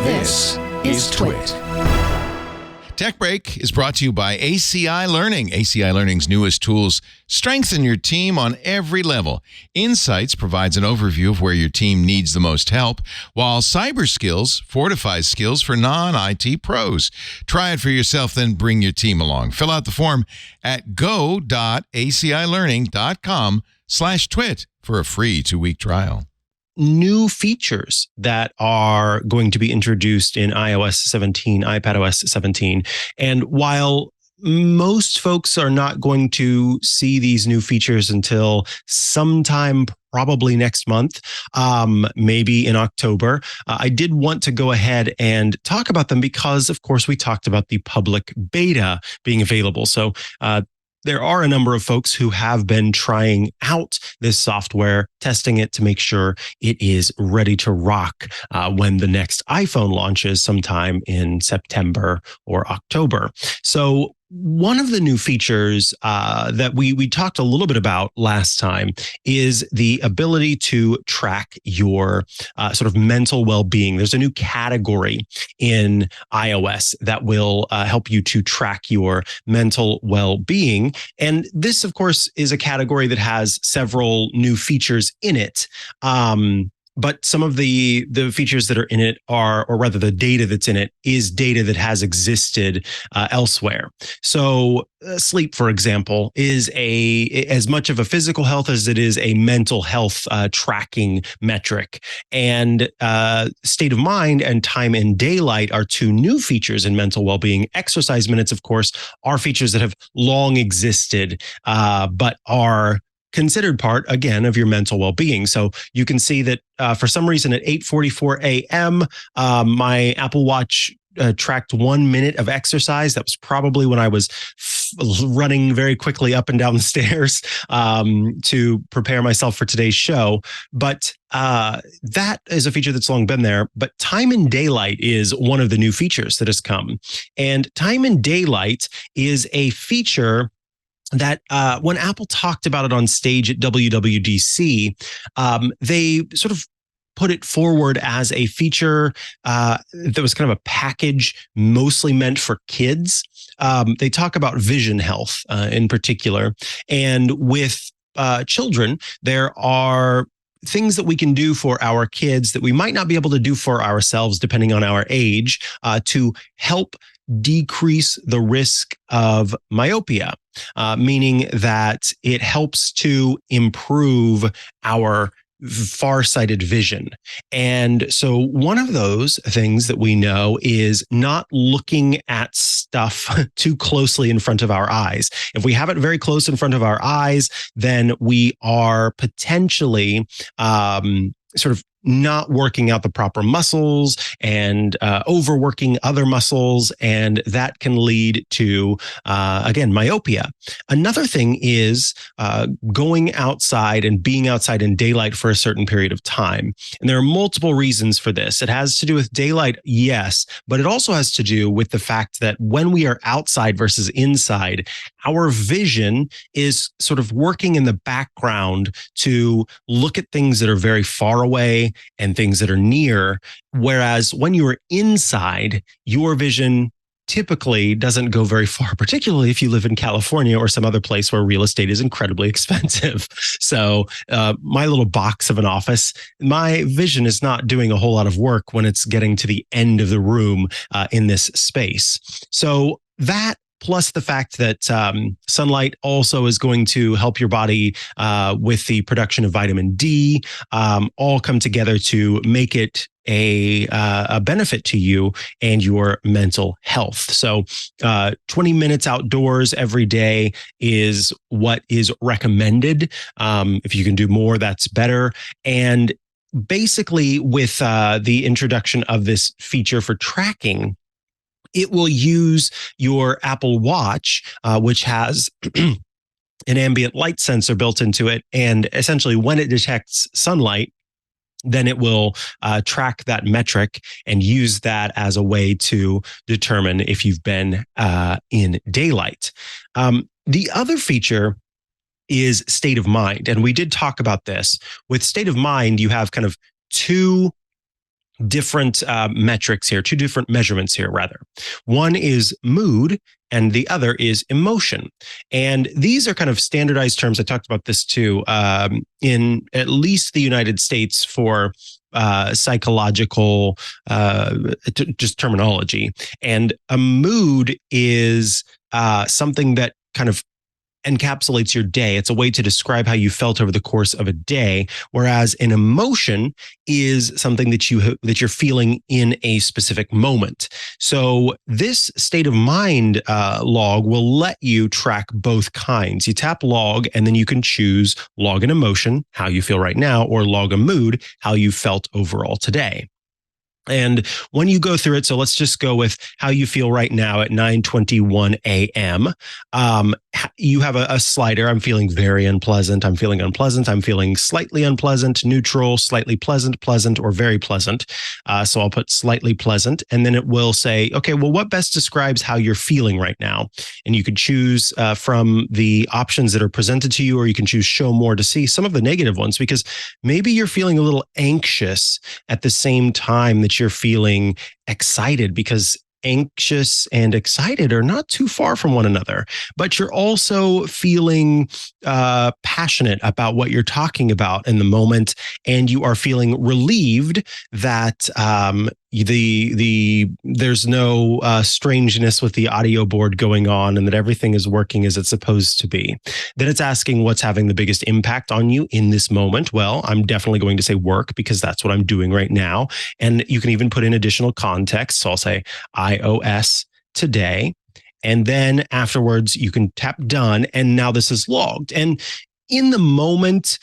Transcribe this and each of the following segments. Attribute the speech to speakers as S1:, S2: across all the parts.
S1: This is TWiT.
S2: Tech Break is brought to you by ACI Learning. ACI Learning's newest tools strengthen your team on every level. Insights provides an overview of where your team needs the most help, while Cyber Skills fortifies skills for non-IT pros. Try it for yourself, then bring your team along. Fill out the form at go.acilearning.com/twit for a free 2-week trial.
S3: New features that are going to be introduced in iOS 17, iPadOS 17. And while most folks are not going to see these new features until sometime probably next month, maybe in October, I did want to go ahead and talk about them because, of course, we talked about the public beta being available. So there are a number of folks who have been trying out this software, testing it to make sure it is ready to rock when the next iPhone launches sometime in September or October. So one of the new features that we talked a little bit about last time is the ability to track your sort of mental well-being. There's a new category in iOS that will help you to track your mental well-being. And this, of course, is a category that has several new features in it. But some of the features that are in it are, or rather the data that's in it is data that has existed elsewhere. So sleep, for example, is as much of a physical health as it is a mental health tracking metric. And state of mind and time in daylight are two new features in mental well-being. Exercise minutes, of course, are features that have long existed, but are considered part, again, of your mental well-being. So you can see that for some reason at 8:44 a.m., my Apple Watch tracked 1 minute of exercise. That was probably when I was running very quickly up and down the stairs to prepare myself for today's show. But that is a feature that's long been there. But time in daylight is one of the new features that has come. And time in daylight is a feature that when Apple talked about it on stage at WWDC, they sort of put it forward as a feature that was kind of a package mostly meant for kids. They talk about vision health in particular. And with children, there are things that we can do for our kids that we might not be able to do for ourselves, depending on our age, to help decrease the risk of myopia, meaning that it helps to improve our farsighted vision. And so one of those things that we know is not looking at stuff too closely in front of our eyes. If we have it very close in front of our eyes, then we are potentially sort of not working out the proper muscles and overworking other muscles. And that can lead to, again, myopia. Another thing is going outside and being outside in daylight for a certain period of time. And there are multiple reasons for this. It has to do with daylight, yes, but it also has to do with the fact that when we are outside versus inside, our vision is sort of working in the background to look at things that are very far away and things that are near. Whereas when you are inside, your vision typically doesn't go very far, particularly if you live in California or some other place where real estate is incredibly expensive. So my little box of an office, my vision is not doing a whole lot of work when it's getting to the end of the room in this space. So that, plus the fact that sunlight also is going to help your body with the production of vitamin D, all come together to make it a benefit to you and your mental health. So 20 minutes outdoors every day is what is recommended. If you can do more, that's better. And basically with the introduction of this feature for tracking, it will use your Apple Watch, which has an ambient light sensor built into it. And essentially, when it detects sunlight, then it will track that metric and use that as a way to determine if you've been in daylight. The other feature is state of mind. And we did talk about this. With state of mind, you have kind of two different metrics here, two different measurements here, rather. One is mood and the other is emotion. And these are kind of standardized terms. I talked about this too, in at least the United States for psychological just terminology. And a mood is something that kind of encapsulates your day. It's a way to describe how you felt over the course of a day, whereas an emotion is something that you're feeling in a specific moment. So this state of mind log will let you track both kinds. You tap log, and then you can choose log an emotion, how you feel right now, or log a mood, how you felt overall today. And when you go through it, so let's just go with how you feel right now at 9:21 a.m. You have a slider. I'm feeling very unpleasant. I'm feeling unpleasant. I'm feeling slightly unpleasant, neutral, slightly pleasant, pleasant, or very pleasant. So I'll put slightly pleasant. And then it will say, okay, well, what best describes how you're feeling right now? And you could choose from the options that are presented to you, or you can choose show more to see some of the negative ones, because maybe you're feeling a little anxious at the same time that you're feeling excited, because anxious and excited are not too far from one another, but you're also feeling passionate about what you're talking about in the moment, and you are feeling relieved that there's no strangeness with the audio board going on, and that everything is working as it's supposed to be. Then it's asking what's having the biggest impact on you in this moment. Well, I'm definitely going to say work, because that's what I'm doing right now. And you can even put in additional context. So I'll say iOS today. And then afterwards you can tap done. And now this is logged. And in the moment,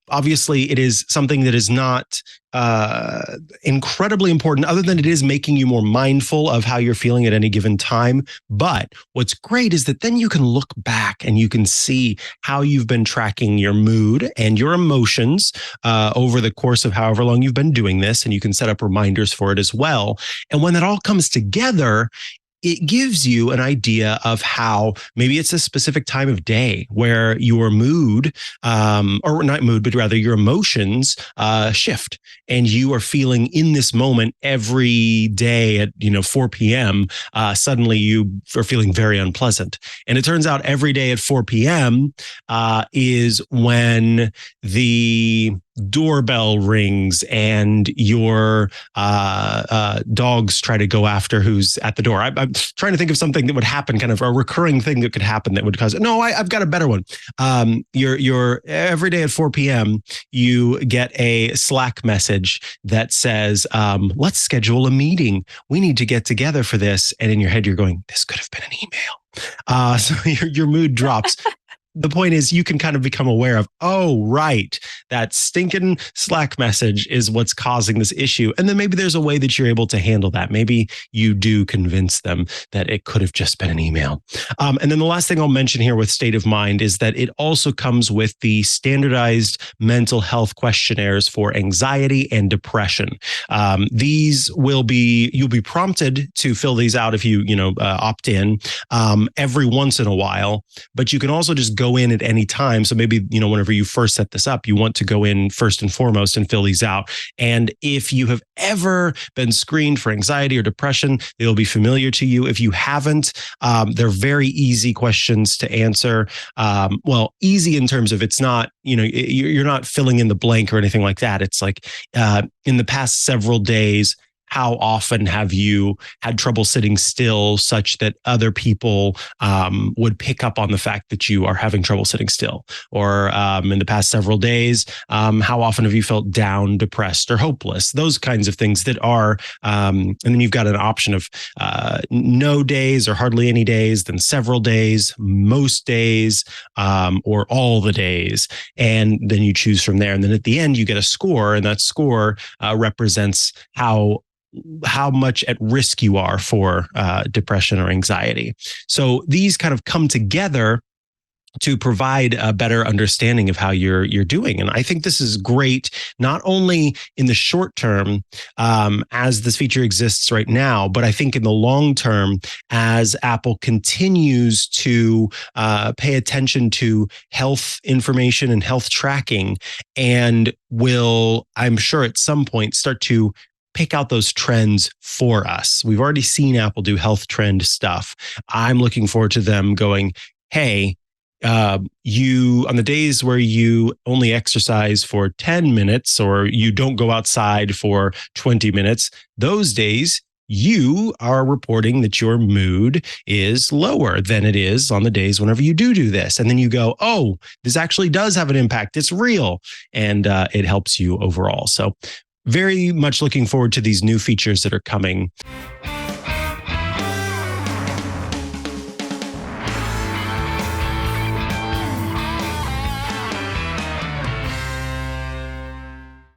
S3: obviously, it is something that is not incredibly important, other than it is making you more mindful of how you're feeling at any given time. But what's great is that then you can look back and you can see how you've been tracking your mood and your emotions over the course of however long you've been doing this. And you can set up reminders for it as well. And when that all comes together, it gives you an idea of how maybe it's a specific time of day where your mood, or not mood, but rather your emotions shift, and you are feeling in this moment every day at 4 p.m. Suddenly you are feeling very unpleasant, and it turns out every day at 4 p.m. Is when the doorbell rings and your dogs try to go after who's at the door. I'm trying to think of something that would happen, kind of a recurring thing that could happen that would cause it. No, I've got a better one. Your every day at 4 p.m. you get a Slack message that says, let's schedule a meeting. We need to get together for this. And in your head, you're going, this could have been an email. So your mood drops. The point is, you can kind of become aware of, oh, right, that stinking Slack message is what's causing this issue. And then maybe there's a way that you're able to handle that. Maybe you do convince them that it could have just been an email. And then the last thing I'll mention here with state of mind is that it also comes with the standardized mental health questionnaires for anxiety and depression. These you'll be prompted to fill these out if you opt in every once in a while, but you can also just go in at any time. So maybe, whenever you first set this up, you want to go in first and foremost and fill these out. And if you have ever been screened for anxiety or depression, they'll be familiar to you. If you haven't, they're very easy questions to answer. Well, easy in terms of it's not, you're not filling in the blank or anything like that. It's like in the past several days, how often have you had trouble sitting still such that other people would pick up on the fact that you are having trouble sitting still? Or in the past several days, how often have you felt down, depressed, or hopeless? Those kinds of things that are, and then you've got an option of no days or hardly any days, then several days, most days, or all the days. And then you choose from there. And then at the end, you get a score, and that score represents how much at risk you are for depression or anxiety. So these kind of come together to provide a better understanding of how you're doing. And I think this is great, not only in the short term, as this feature exists right now, but I think in the long term, as Apple continues to pay attention to health information and health tracking, and will, I'm sure at some point, start to pick out those trends for us. We've already seen Apple do health trend stuff. I'm looking forward to them going, hey, you on the days where you only exercise for 10 minutes or you don't go outside for 20 minutes, those days you are reporting that your mood is lower than it is on the days whenever you do this. And then you go, oh, this actually does have an impact. It's real. And it helps you overall. So very much looking forward to these new features that are coming.